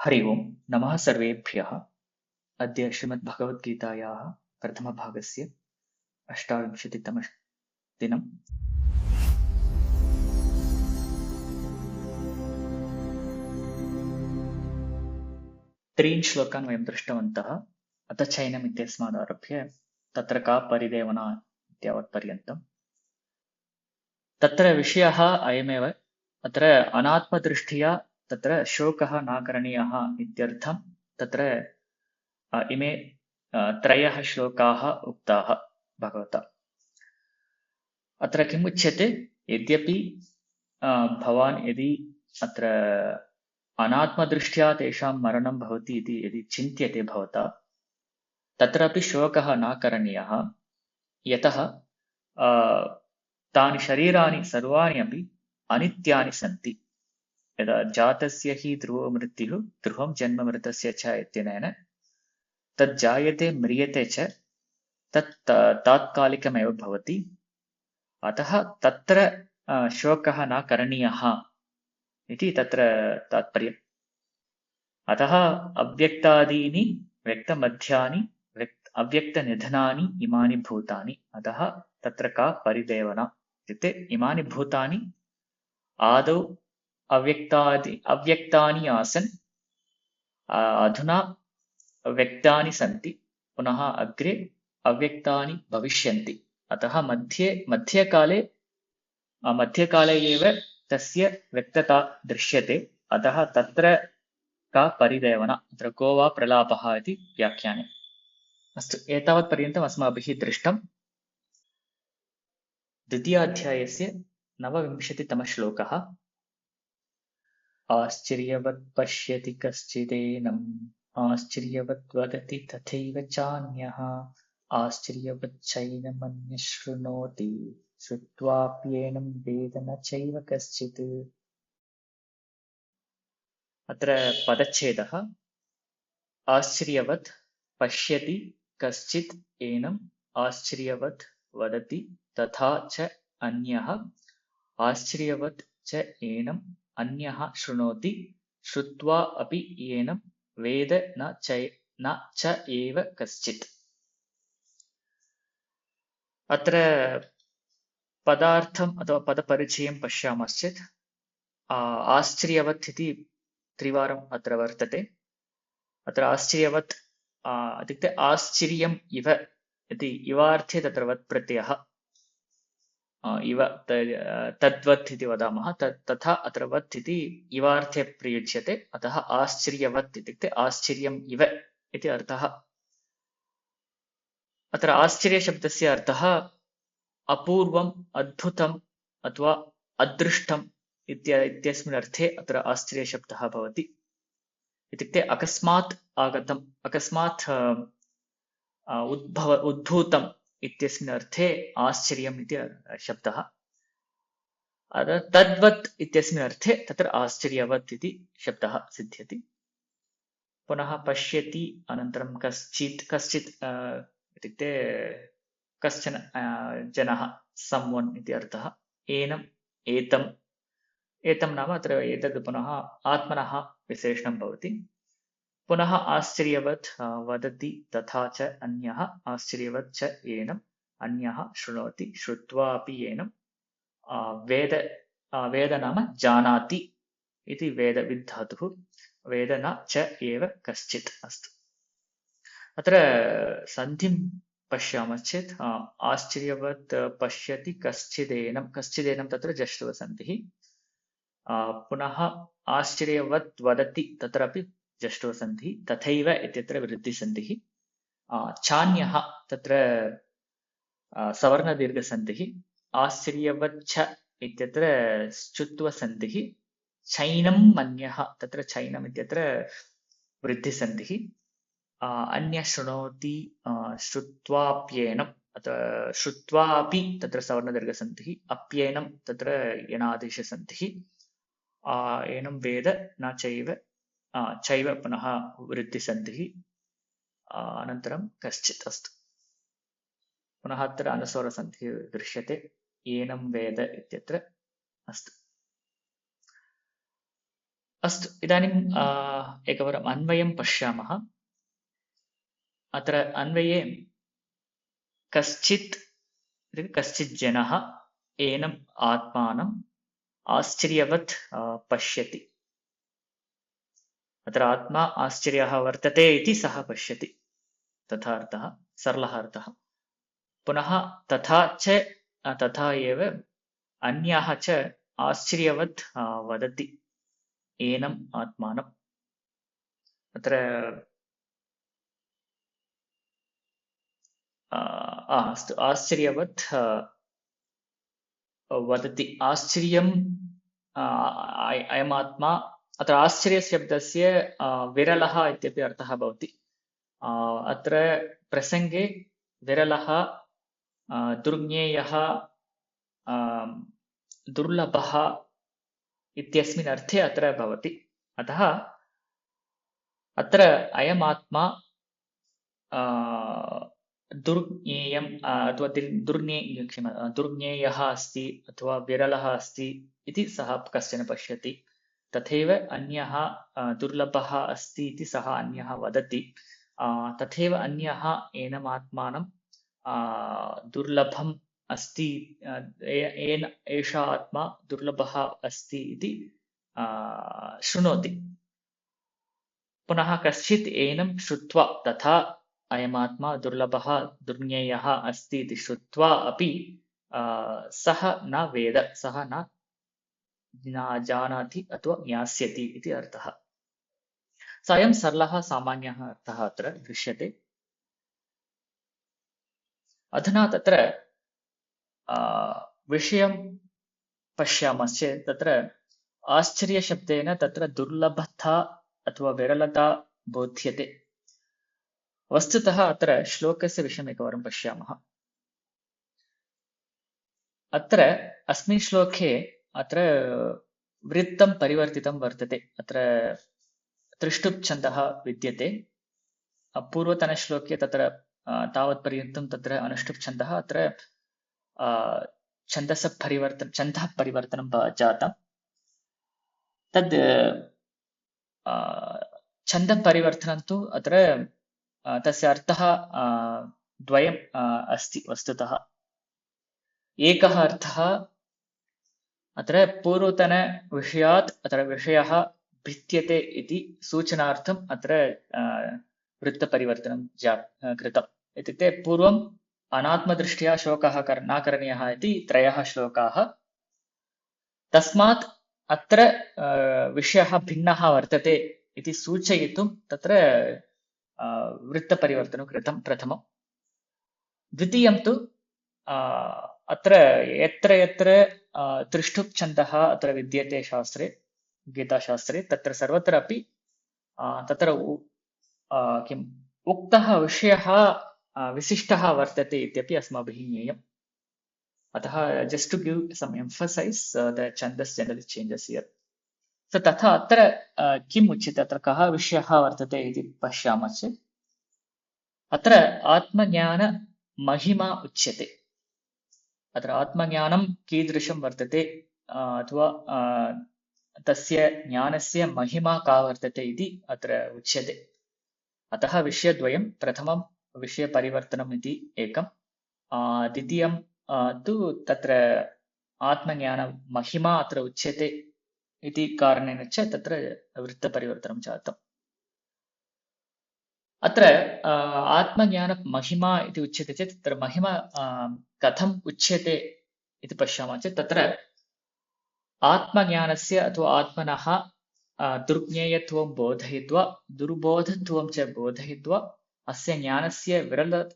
हरि ओम् नमः सर्वेभ्यः। अद्य श्रीमद्भगवद्गीतायाः प्रथमभागस्य 28तमः दिनम्। त्रीन् श्लोकान् वयं दृष्टवन्तः। अथ चैनम् इत्यस्मादारभ्य तत्र का परिदेवना इत्यावत्पर्यन्तम्। तत्र विषयः अयमेव। अत्र अनात्मदृष्ट्या तत्र शोकः न करणीयः इत्यर्थं तत्र इमे त्रयः श्लोकाः उक्ताः भगवता। अत्र किम् उच्यते, यद्यपि भवान् यदि अत्र अनात्मदृष्ट्या तेषां मरणं भवति इति यदि चिन्त्यते भवता, तत्रापि शोकः न करणीयः। यतः तानि शरीराणि सर्वाणि अपि अनित्यानि सन्ति। यदा जातस्य हि ध्रुवो मृत्युः ध्रुवं जन्म मृतस्य च इत्यनेन तज्जायते म्रियते च तत् तात्कालिकमेव भवति। अतः तत्र शोकः न करणीयः इति तत्र तात्पर्यम्। अतः अव्यक्तादीनि व्यक्तमध्यानि अव्यक्तनिधनानि इमानि भूतानि। अतः तत्र का परिदेवना इत्युक्ते इमानि भूतानि आदौ अव्यक्तानि आसन्, अधुना व्यक्तानि सन्ति, पुनः अग्रे अव्यक्तानि भविष्यन्ति। अतः मध्यकाले एव तस्य व्यक्तता दृश्यते। अतः तत्र का परिदेवना, अत्र को वा प्रलापः इति व्याख्याने। अस्तु, एतावत्पर्यन्तम् अस्माभिः दृष्टम्। द्वितीयाध्यायस्य 29तमः श्लोकः। आश्चर्यवत् पश्यति कश्चिदेनम् आश्चर्यवत् वदति तथैव चान्यः आश्चर्यवच्चैनमन्यः शृणोति श्रुत्वाप्येनं वेद न चैव कश्चित्। अत्र पदच्छेदः। आश्चर्यवत् पश्यति कश्चित् एनम् आश्चर्यवत् वदति तथा च अन्यः आश्चर्यवत् च एनम् अन्यः शृणोति श्रुत्वा अपि एनं वेद न च एव कश्चित्। अत्र पदार्थम् अथवा पदपरिचयं पश्यामश्चेत् आश्चर्यवत् इति त्रिवारम् अत्र वर्तते। अत्र आश्चर्यवत् इत्युक्ते आश्चर्यम् इव इति इवार्थे तत्र वत् प्रत्ययः इव तद्वत् इति वदामः, तथा अत्र वत् इति इवार्थे प्रयुज्यते। अतः आश्चर्यवत् इत्युक्ते आश्चर्यम् इव इति अर्थः। अत्र आश्चर्यशब्दस्य अर्थः अपूर्वम्, अद्भुतम् अथवा अदृष्टम् इत्यस्मिन् अर्थे अत्र आश्चर्यशब्दः भवति। इत्युक्ते अकस्मात् आगतम्, अकस्मात् उद्भूतम् इत्यस्मिन् अर्थे आश्चर्यम् इति शब्दः। तद्वत् इत्यस्मिन् अर्थे तत्र आश्चर्यवत् इति शब्दः सिद्ध्यति। पुनः पश्यति, अनन्तरं कश्चित् इत्युक्ते कश्चन जनः, सम्वन् इति अर्थः। एनम्, एतं नाम अत्र एतद् पुनः आत्मनः विशेषणं भवति। पुनः आश्चर्यवत् वदति तथा च अन्यः आश्चर्यवत् च एनम् अन्यः शृणोति श्रुत्वा अपि एनं वेद नाम जानाति इति वेदविद् धातुः, वेद न च एव कश्चित्। अस्तु, अत्र सन्धिं पश्यामश्चेत् आश्चर्यवत् पश्यति कश्चिदेनं तत्र जष्टुवसन्धिः। पुनः आश्चर्यवत् वदति तत्रापि जष्टुवसन्धिः, तथैव इत्यत्र वृद्धिसन्धिः। चान्यः तत्र सवर्णदीर्घसन्धिः। आश्चर्यवच्छ इत्यत्र श्चुत्वसन्धिः। चैनम् अन्यः तत्र चैनम् इत्यत्र वृद्धिसन्धिः। अन्यः शृणोति श्रुत्वाप्येनम्, अत्र श्रुत्वापि तत्र सवर्णदीर्घसन्धिः। अप्येनं तत्र यणादेशसन्धिः। एनं वेद न चैव पुनः वृद्धिसन्धिः। अनन्तरं कश्चित्। अस्तु, पुनः अत्र अनुस्वारसन्धिः दृश्यते, एनं वेद इत्यत्र। अस्तु, अस्तु, इदानीम् एकवारम् अन्वयं पश्यामः। अत्र अन्वये कश्चित् कश्चित् जनः एनम् आत्मानम् आश्चर्यवत् पश्यति। अत्र आत्मा आश्चर्यः वर्तते इति सः पश्यति, तथा अर्थः, सरलः अर्थः। पुनः तथा च तथा एव अन्यः च आश्चर्यवत् वदति एनम् आत्मानम्। अत्र अस्तु, आश्चर्यवत् वदति, आश्चर्यं अयमात्मा। अत्र आश्चर्यशब्दस्य विरलः इत्यपि अर्थः भवति। अत्र प्रसङ्गे विरलः, दुर्ज्ञेयः, दुर्लभः इत्यस्मिन् अर्थे अत्र भवति। अतः अत्र अयमात्मा दुर्ज्ञेयम् अथवा दुर्ज्ञेयः अस्ति अथवा विरलः अस्ति इति सः कश्चन पश्यति। तथैव अन्यः दुर्लभः अस्ति इति सः अन्यः वदति। तथैव अन्यः एनमात्मानं दुर्लभम् अस्ति, एषा आत्मा दुर्लभः अस्ति इति शृणोति। पुनः कश्चित् एनं श्रुत्वा, तथा अयमात्मा दुर्लभः दुर्ज्ञेयः अस्ति इति श्रुत्वा अपि सः न वेद, सः न जानाति अथवा ज्ञास्यति इति अर्थः। अयं सरलः सामान्यः अर्थः अत्र दृश्यते। अधुना तत्र विषयं पश्यामश्चेत् तत्र आश्चर्यशब्देन तत्र दुर्लभता अथवा विरलता बोध्यते। वस्तुतः अत्र श्लोकस्य विषयम् एकवारं पश्यामः। अत्र अस्मिन् श्लोके अत्र वृत्तं परिवर्तितं वर्तते। अत्र त्रिष्टुप् छन्दः विद्यते। पूर्वतनश्लोके तत्र तावत्पर्यन्तं तत्र अनुष्टुप् छन्दः, अत्र छन्दः परिवर्तनं जातं। तद् छन्दपरिवर्तनं तु अत्र तस्य अर्थः द्वयम् अस्ति वस्तुतः। एकः अर्थः अत्र पूर्वतनविषयात् अत्र विषयः भिद्यते इति सूचनार्थम् अत्र वृत्तपरिवर्तनं कृतम्। इत्युक्ते पूर्वम् अनात्मदृष्ट्या शोकः न करणीयः इति 3 श्लोकाः। तस्मात् अत्र विषयः भिन्नः वर्तते इति सूचयितुं तत्र वृत्तपरिवर्तनं कृतं प्रथमं। द्वितीयं तु अत्र यत्र यत्र त्रिष्टुप् छन्दः अत्र विद्यते शास्त्रे, गीताशास्त्रे, तत्र सर्वत्र अपि तत्र किम् उक्तः विषयः विशिष्टः वर्तते इत्यपि अस्माभिः ज्ञेयम्। अतः just to give some emphasis, the chandas generally changes here. So तथा अत्र किम् उच्यते, अत्र कः विषयः वर्तते इति पश्यामश्चेत् अत्र आत्मज्ञानमहिमा उच्यते। अत्र आत्मज्ञानं कीदृशं वर्तते अथवा तस्य ज्ञानस्य महिमा का वर्तते इति अत्र उच्यते। अतः विषयद्वयं, प्रथमं विषयपरिवर्तनम् इति एकं, द्वितीयं तु तत्र आत्मज्ञानमहिमा अत्र उच्यते इति कारणेन च तत्र वृत्तपरिवर्तनं जातम्। अत्र आत्मज्ञानमहिमा इति उच्यते चेत् तत्र महिमा कथम् उच्यते इति पश्यामः चेत् तत्र आत्मज्ञानस्य अथवा आत्मनः दुर्ज्ञेयत्वं बोधयित्वा दुर्बोधत्वं च बोधयित्वा अस्य ज्ञानस्य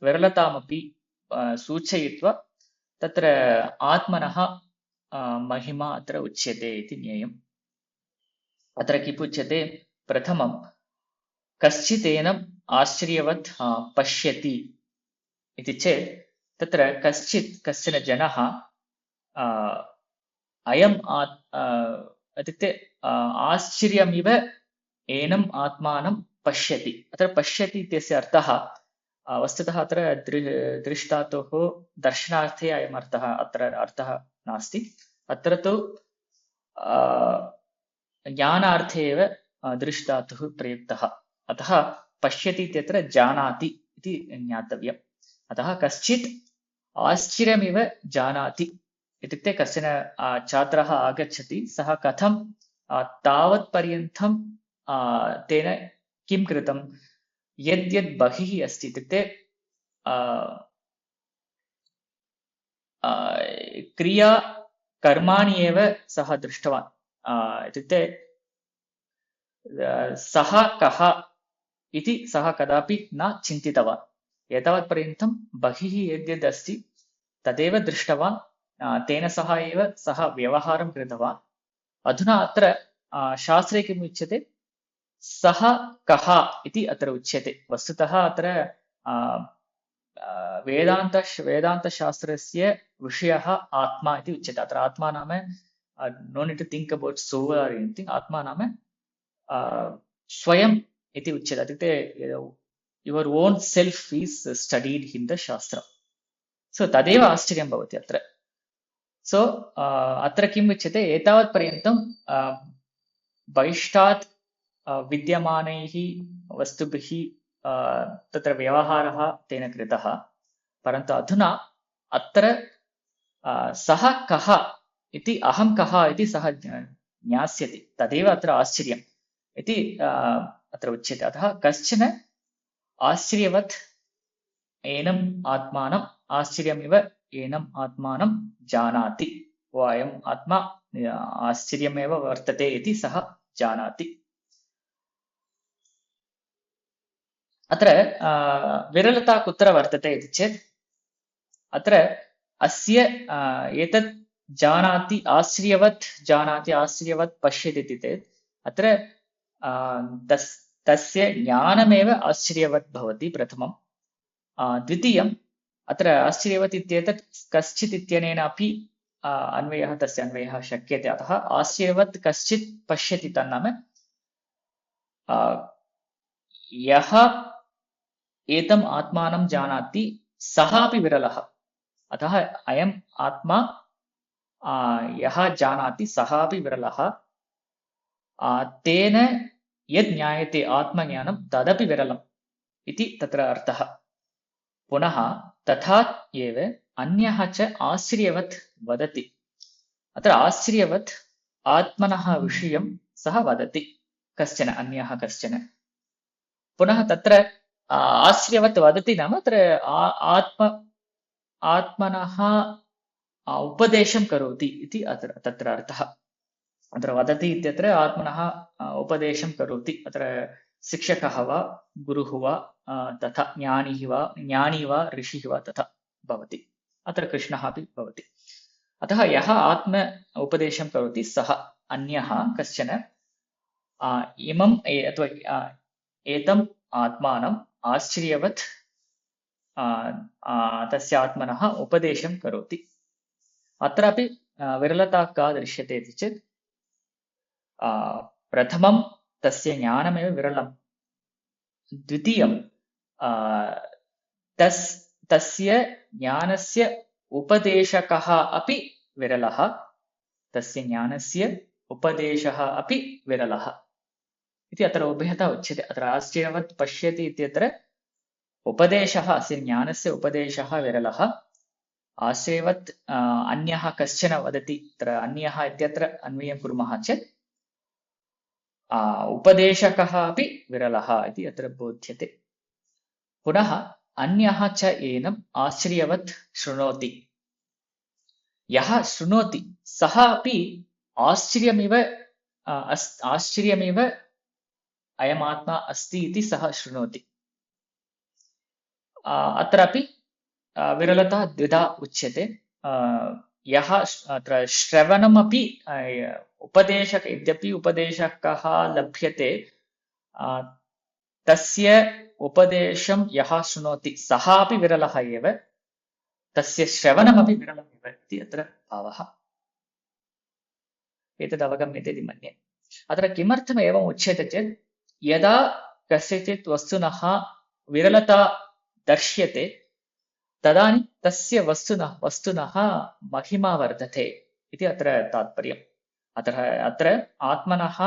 विरलतामपि सूचयित्वा तत्र आत्मनः महिमा अत्र उच्यते इति ज्ञेयम्। अत्र किम् उच्यते, प्रथमं कश्चिदेनम् आश्चर्यवत् पश्यति इति चेत् तत्र कश्चन जनः अयम् इत्युक्ते आश्चर्यमिव एनम् आत्मानं पश्यति। अत्र पश्यति इत्यस्य अर्थः वस्तुतः अत्र दृष्टातोः दर्शनार्थे अयम् अर्थः, अत्र अर्थः नास्ति। अत्र तु ज्ञानार्थे एव दृष्टातुः प्रयुक्तः। अतः पश्यति इत्यत्र जानाति इति ज्ञातव्यम्। अतः कश्चित् आश्चर्यमिव जानाति इत्युक्ते कश्चन छात्रः आगच्छति, सः कथं तावत्पर्यन्तं तेन किं कृतं, यद्यद् बहिः अस्ति इत्युक्ते क्रिया कर्माणि एव सः दृष्टवान्। इत्युक्ते सः कः इति सः कदापि न चिन्तितवान्। एतावत्पर्यन्तं बहिः यद्यद् अस्ति तदेव दृष्टवान्, तेन सह एव सः व्यवहारं कृतवान्। अधुना अत्र शास्त्रे किम् उच्यते, सः कः इति अत्र उच्यते। वस्तुतः अत्र वेदान्तशास्त्रस्य विषयः आत्मा इति उच्यते। अत्र आत्मा नाम no need to think about soul or anything. आत्मा नाम स्वयम् इति उच्यते। इत्युक्ते your own self is studied in the shastram. So तदेव आश्चर्यं भवति अत्र। सो अत्र किम् उच्यते, एतावत्पर्यन्तं बहिष्टात् विद्यमानैः वस्तुभिः तत्र व्यवहारः तेन कृतः, परन्तु अधुना अत्र सः कः इति, अहं कः इति सः ज्ञास्यति, तदेव अत्र आश्चर्यम् इति अत्र उच्यते। अतः कश्चन आश्चर्यवत् एनम् आत्मानम् आश्चर्यमिव एनम् आत्मानं जानाति। अयम् आत्मा आश्चर्यमेव वर्तते इति सः जानाति। अत्र विरलता कुत्र वर्तते इति चेत्, अत्र अस्य एतत् जानाति, आश्चर्यवत् जानाति, आश्चर्यवत् पश्यति इति चेत् अत्र तस्य ज्ञानमेव आश्चर्यवत् भवति प्रथमं। द्वितीयम्, अत्र आश्चर्यवत् इत्येतत् कश्चित् इत्यनेन अपि अन्वयः, तस्य अन्वयः शक्यते। अतः आश्चर्यवत् कश्चित् पश्यति तन्नाम यः एतम् आत्मानं जानाति सः अपि विरलः। अतः अयम् आत्मा यः जानाति सः अपि विरलः। तेन यद् ज्ञायते आत्मज्ञानं तदपि विरलम् इति तत्र अर्थः। पुनः तथा एव अन्यः च आश्चर्यवत् वदति। अत्र आश्चर्यवत् आत्मनः विषयं सः वदति, कश्चन अन्यः कश्चन। पुनः तत्र आश्चर्यवत् वदति नाम अत्र आत्मनः उपदेशं करोति इति तत्र अर्थः। अत्र वदति इत्यत्र आत्मनः उपदेशं करोति। अत्र शिक्षकः वा गुरुः वा तथा ज्ञानी वा ऋषिः वा तथा भवति। अत्र कृष्णः अपि भवति। अतः यः आत्म उपदेशं करोति सः अन्यः कश्चन इमम् अथवा एतम् आत्मानम् आश्चर्यवत् तस्य आत्मनः उपदेशं करोति। अत्रापि विरलता का दृश्यते इति चेत्, प्रथमं तस्य ज्ञानमेव विरलं। द्वितीयं तस्य ज्ञानस्य उपदेशकः अपि विरलः। तस्य ज्ञानस्य उपदेशः अपि विरलः इति अत्र उभयता उच्यते। अत्र आश्चर्यवत् पश्यति इत्यत्र उपदेशः, अस्य ज्ञानस्य उपदेशः विरलः। आश्चर्यवत् अन्यः कश्चन वदति, अत्र अन्यः इत्यत्र अन्वयं कुर्मः चेत् उपदेशकः अपि विरलः इति अत्र बोध्यते। पुनः अन्यः च एनम् आश्चर्यवत् शृणोति। यः शृणोति सः अपि आश्चर्यमिव अयमात्मा अस्ति इति सः शृणोति। अत्रापि विरलता द्विधा उच्यते। यः अत्र श्रवणमपि उपदेशक, यद्यपि उपदेशकः लभ्यते, तस्य उपदेशं यः शृणोति सः अपि विरलः एव, तस्य श्रवणमपि विरलमेव इति अत्र भावः। एतद् अवगम्यते इति मन्ये। अत्र किमर्थम् एवम् उच्यते चेत्, यदा कस्यचित् वस्तुनः विरलता दर्श्यते तदानीं तस्य वस्तुनः महिमा वर्धते इति अत्र तात्पर्यम्। अत्र आत्मनः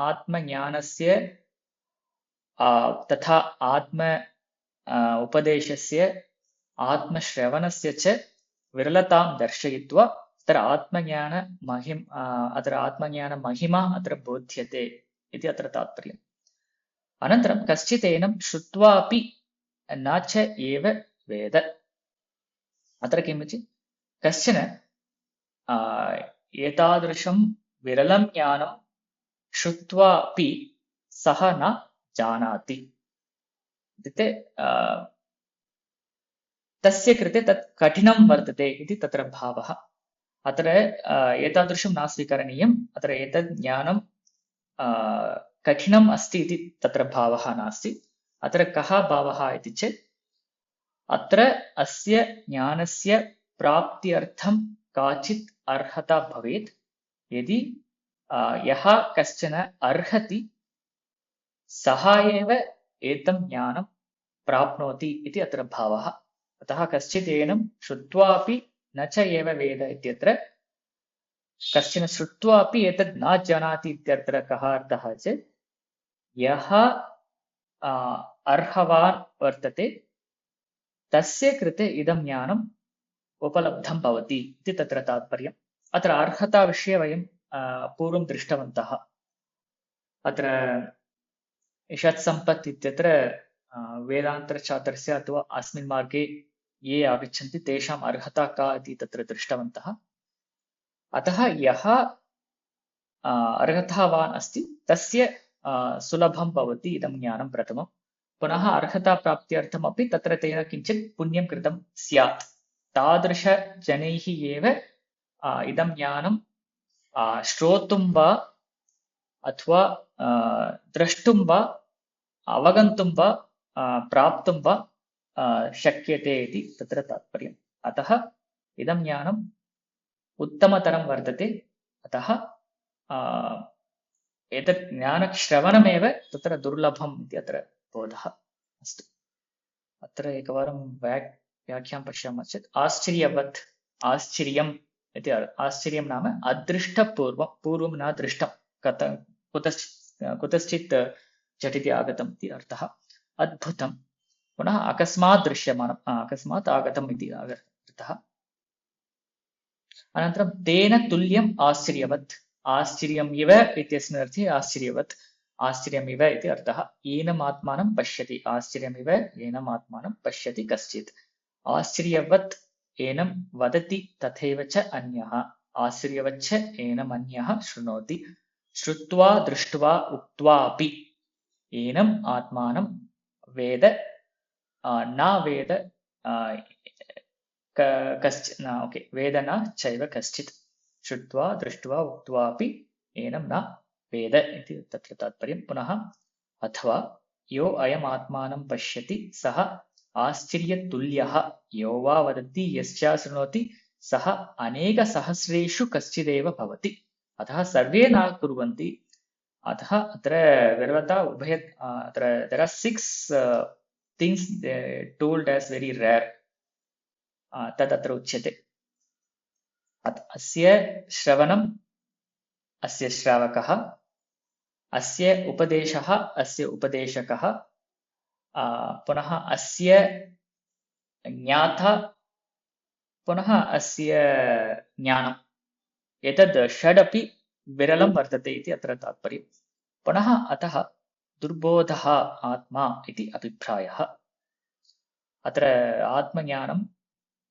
आत्मज्ञानस्य तथा आत्म उपदेशस्य आत्मश्रवणस्य च विरलतां दर्शयित्वा अत्र आत्मज्ञानमहिमा अत्र बोध्यते इति अत्र तात्पर्यम्। अनन्तरं कश्चित् एनं श्रुत्वापि न च एव वेद। अत्र किम् इति कश्चन एतादृशं विरलं ज्ञानं श्रुत्वापि सः न जानाति। इत्युक्ते तस्य कृते तत् कठिनं वर्तते इति तत्र भावः। अत्र एतादृशं न स्वीकरणीयम्। अत्र एतद् ज्ञानं कठिनम् अस्ति इति तत्र भावः नास्ति। अत्र कः भावः इति चेत् अत्र अस्य ज्ञानस्य प्राप्त्यर्थं काचित् अर्हता भवेत्। यदि यः कश्चन अर्हति सः एव एतं ज्ञानं प्राप्नोति इति अत्र भावः। अतः कश्चित् एनं श्रुत्वापि न च एव वेद इत्यत्र कश्चन श्रुत्वापि एतद् न जानाति इत्यत्र कः अर्थः चेत् यः अर्हवान् वर्तते तस्य कृते इदं ज्ञानम् उपलब्धं भवति इति तत्र तात्पर्यम्। अत्र अर्हता विषये वयं पूर्वं दृष्टवन्तः। अत्र षट्सम्पत् इत्यत्र वेदान्तछात्रस्य अथवा अस्मिन् मार्गे ये आगच्छन्ति तेषाम् अर्हता का इति तत्र दृष्टवन्तः। अतः यः अर्हतावान् अस्ति तस्य सुलभं भवति इदं ज्ञानं प्रथमं। पुनः अर्हताप्राप्त्यर्थमपि तत्र तेन किञ्चित् पुण्यं कृतं स्यात्। तादृशजनैः एव इदं ज्ञानं श्रोतुं वा अथवा द्रष्टुं वा अवगन्तुं वा प्राप्तुं वा शक्यते इति तत्र तात्पर्यम्। अतः इदं ज्ञानम् उत्तमतरं वर्तते। अतः एतत् ज्ञानश्रवणमेव तत्र दुर्लभम् इति अत्र बोधः। अस्तु, अत्र एकवारं व्याख्यां पश्यामः चेत् आश्चर्यवत्, आश्चर्यम् इति आश्चर्यं नाम अदृष्टपूर्वं, पूर्वं न दृष्टं, कुतश्चित् झटिति आगतम् इति अर्थः। अद्भुतं, पुनः अकस्मात् दृश्यमानम्, अकस्मात् आगतम् इति अर्थः। अनन्तरं तेन तुल्यम् आश्चर्यवत्, आश्चर्यम् इव इत्यस्मिन् अर्थे आश्चर्यवत्, आश्चर्यम् इव इति अर्थः। एनम् आत्मानं पश्यति, आश्चर्यमिव एनम् आत्मानं पश्यति कश्चित्। आश्चर्यवत् एनं वदति तथैव च अन्यः, आश्चर्यवच्च एनम् अन्यः शृणोति। श्रुत्वा दृष्ट्वा उक्त्वापि एनम् आत्मानं वेद न वेद कश्चित्, वेद न चैव कश्चित्। श्रुत्वा दृष्ट्वा उक्त्वापि एनं न वेद इति तत्र तात्पर्यम्। पुनः अथवा यो अयम् आत्मानं पश्यति सः आश्चर्यतुल्यः, यो वा वदति यश्च शृणोति सः अनेकसहस्रेषु कश्चिदेव भवति। अतः सर्वे न कुर्वन्ति। अतः अत्र विरलता उभय, अत्र there are 6 things told as very rare, तदत्र उच्यते। अस्य श्रवणम्, अस्य श्रावकः, अस्य उपदेशः, अस्य उपदेशकः, पुनः अस्य ज्ञाता, पुनः अस्य ज्ञानम्। एतद् षडपि विरलं वर्तते इति अत्र तात्पर्यम्। पुनः अतः दुर्बोधः आत्मा इति अभिप्रायः। अत्र आत्मज्ञानं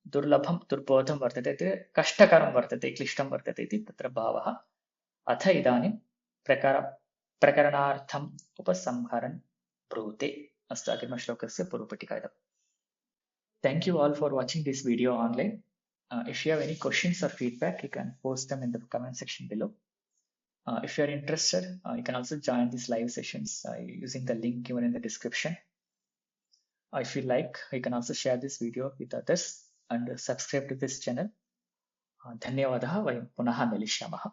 दुर्लभं, दुर्बोधं वर्तते, कष्टकरं वर्तते, क्लिष्टं वर्तते इति तत्र भावः। अथ इदानीं प्रकरणार्थम् उपसंहरन् ब्रूते। अस्तु, अग्रिमश्लोकस्य पूर्वपट्टिका इदम्। Thank you all for watching this video online. If you have any questions or feedback, you can post them in the comment section below. If you are interested, you can also join these live sessions using the link given in the description. If you like, you can also share this video with others and subscribe to this channel. धन्यवादः। वयं पुनः मिलिष्यामः।